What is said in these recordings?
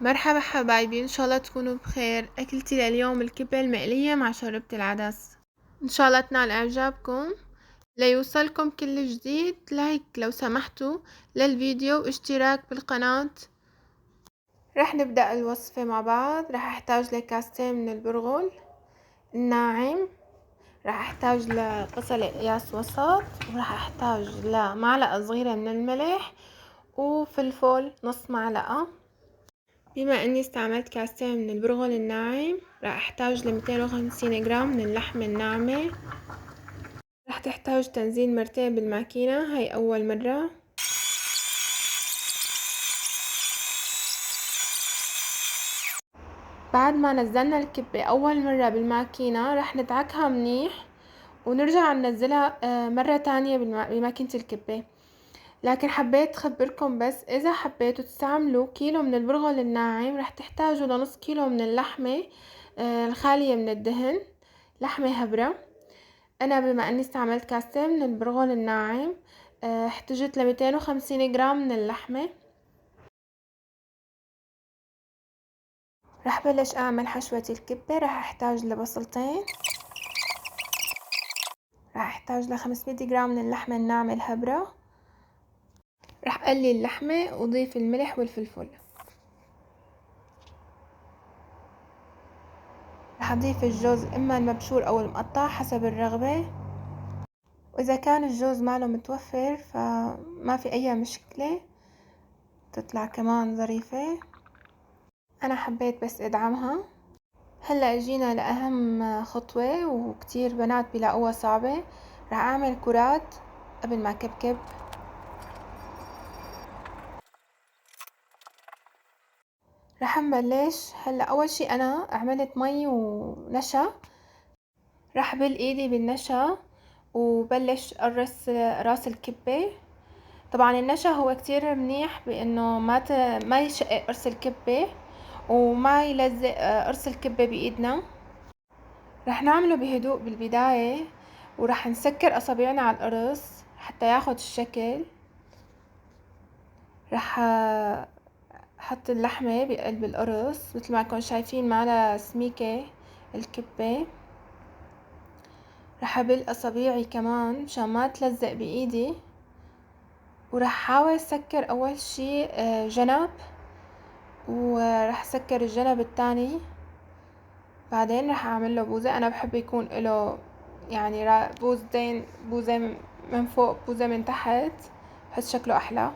مرحبا حبايبي، ان شاء الله تكونوا بخير. اكلتي لليوم الكبة المقلية مع شوربة العدس. ان شاء الله تنال اعجابكم. ليوصلكم كل جديد لايك لو سمحتوا للفيديو واشتراك بالقناة. رح نبدأ الوصفة مع بعض. رح احتاج لكاستين من البرغل الناعم، رح احتاج لبصلة قياس وسط، ورح احتاج لمعلقة صغيرة من الملح وفلفل نص معلقة. بما اني استعملت كاستين من البرغل الناعم راح احتاج 250 جرام من اللحمة الناعمة. راح تحتاج تنزيل مرتين بالماكينة، هاي اول مرة. بعد ما نزلنا الكبة اول مرة بالماكينة راح ندعكها منيح ونرجع ننزلها مرة تانية بماكينة الكبة. لكن حبيت خبركم بس اذا حبيتوا تستعملوا كيلو من البرغل الناعم راح تحتاجوا لنص كيلو من اللحمة الخالية من الدهن، لحمة هبرة. انا بما اني استعملت كاستين من البرغل الناعم احتجت 250 جرام من اللحمة. رح بلش اعمل حشوة الكبة. رح احتاج لبصلتين، رح احتاج 500 جرام من اللحمة الناعمة الهبرة. رح اقلي اللحمة واضيف الملح والفلفل. رح اضيف الجوز اما المبشور او المقطع حسب الرغبة، واذا كان الجوز ماله متوفر فما في اي مشكلة، تطلع كمان ظريفة. انا حبيت بس ادعمها. هلا اجينا لاهم خطوة وكتير بنات بيلاقوها صعبة. رح اعمل كرات قبل ما كبكب. رح نبلش هلا. اول شي انا عملت مي ونشا، رح بل ايدي بالنشا وبلش قرص راس الكبة. طبعا النشا هو كتير منيح بانه ما يشقق قرص الكبة وما يلزق قرص الكبة بايدنا. رح نعمله بهدوء بالبداية، ورح نسكر اصابعنا على القرص حتى ياخد الشكل. رح احط اللحمة بقلب القرص مثل ما كنتم شايفين معنا سميكة الكبة. رح ابل اصابيعي كمان مشان ما تلزق بايدي، ورح احاول سكر اول شي جنب، ورح سكر الجنب التاني. بعدين رح اعمل له بوزة. انا بحب يكون له يعني بوزتين، بوزة من فوق بوزة من تحت، بحس شكله احلى.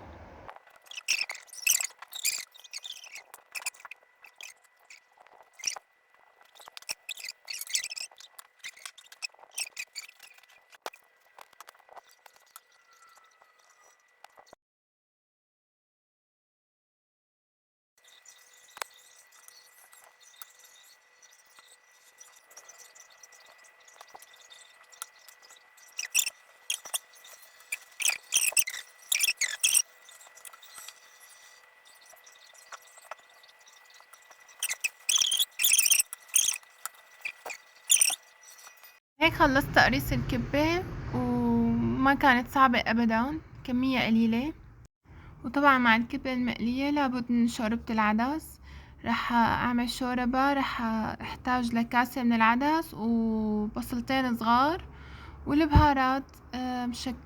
هيك خلصت تقريص الكبة وما كانت صعبة ابدا، كمية قليلة. وطبعا مع الكبة المقلية لابد من شوربة العدس. رح اعمل شوربة. رح احتاج لكاسة من العدس وبصلتين صغار، والبهارات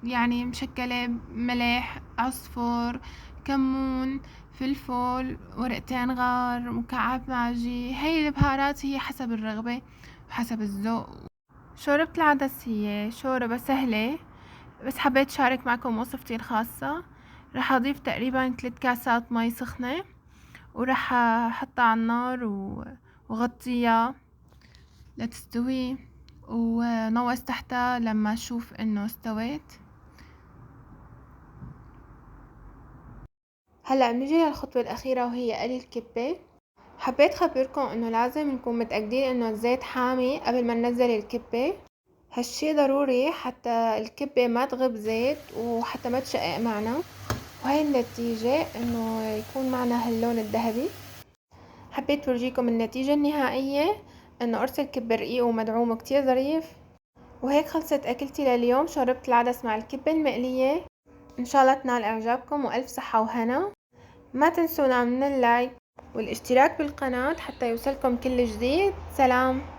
يعني مشكلة: ملح، عصفر، كمون، فلفل، ورقتين غار، مكعب ماجي. هي البهارات هي حسب الرغبة وحسب الذوق. شوربة العدس هي شوربة سهلة، بس حبيت شارك معكم وصفتي الخاصة. رح اضيف تقريبا 3 كاسات مي سخنة، ورح احطها على النار وغطيها لتستوي، ونوس تحتها لما اشوف انه استوت. هلا بنيجي للخطوة الاخيرة وهي قلي الكبة. حبيت خبركم انه لازم نكون متأكدين انه الزيت حامي قبل ما ننزل الكبة. هالشي ضروري حتى الكبة ما تغب زيت وحتى ما تشقق معنا، وهي النتيجة انه يكون معنا هاللون الذهبي. حبيت فرجيكم النتيجة النهائية، انه قرص الكبة رقيق ومدعوم وكتير ظريف. وهيك خلصت اكلتي لليوم، شوربة العدس مع الكبة المقلية. ان شاء الله تنال اعجابكم والف صحة وهنا. ما تنسونا من اللايك والاشتراك بالقناة حتى يوصلكم كل جديد. سلام.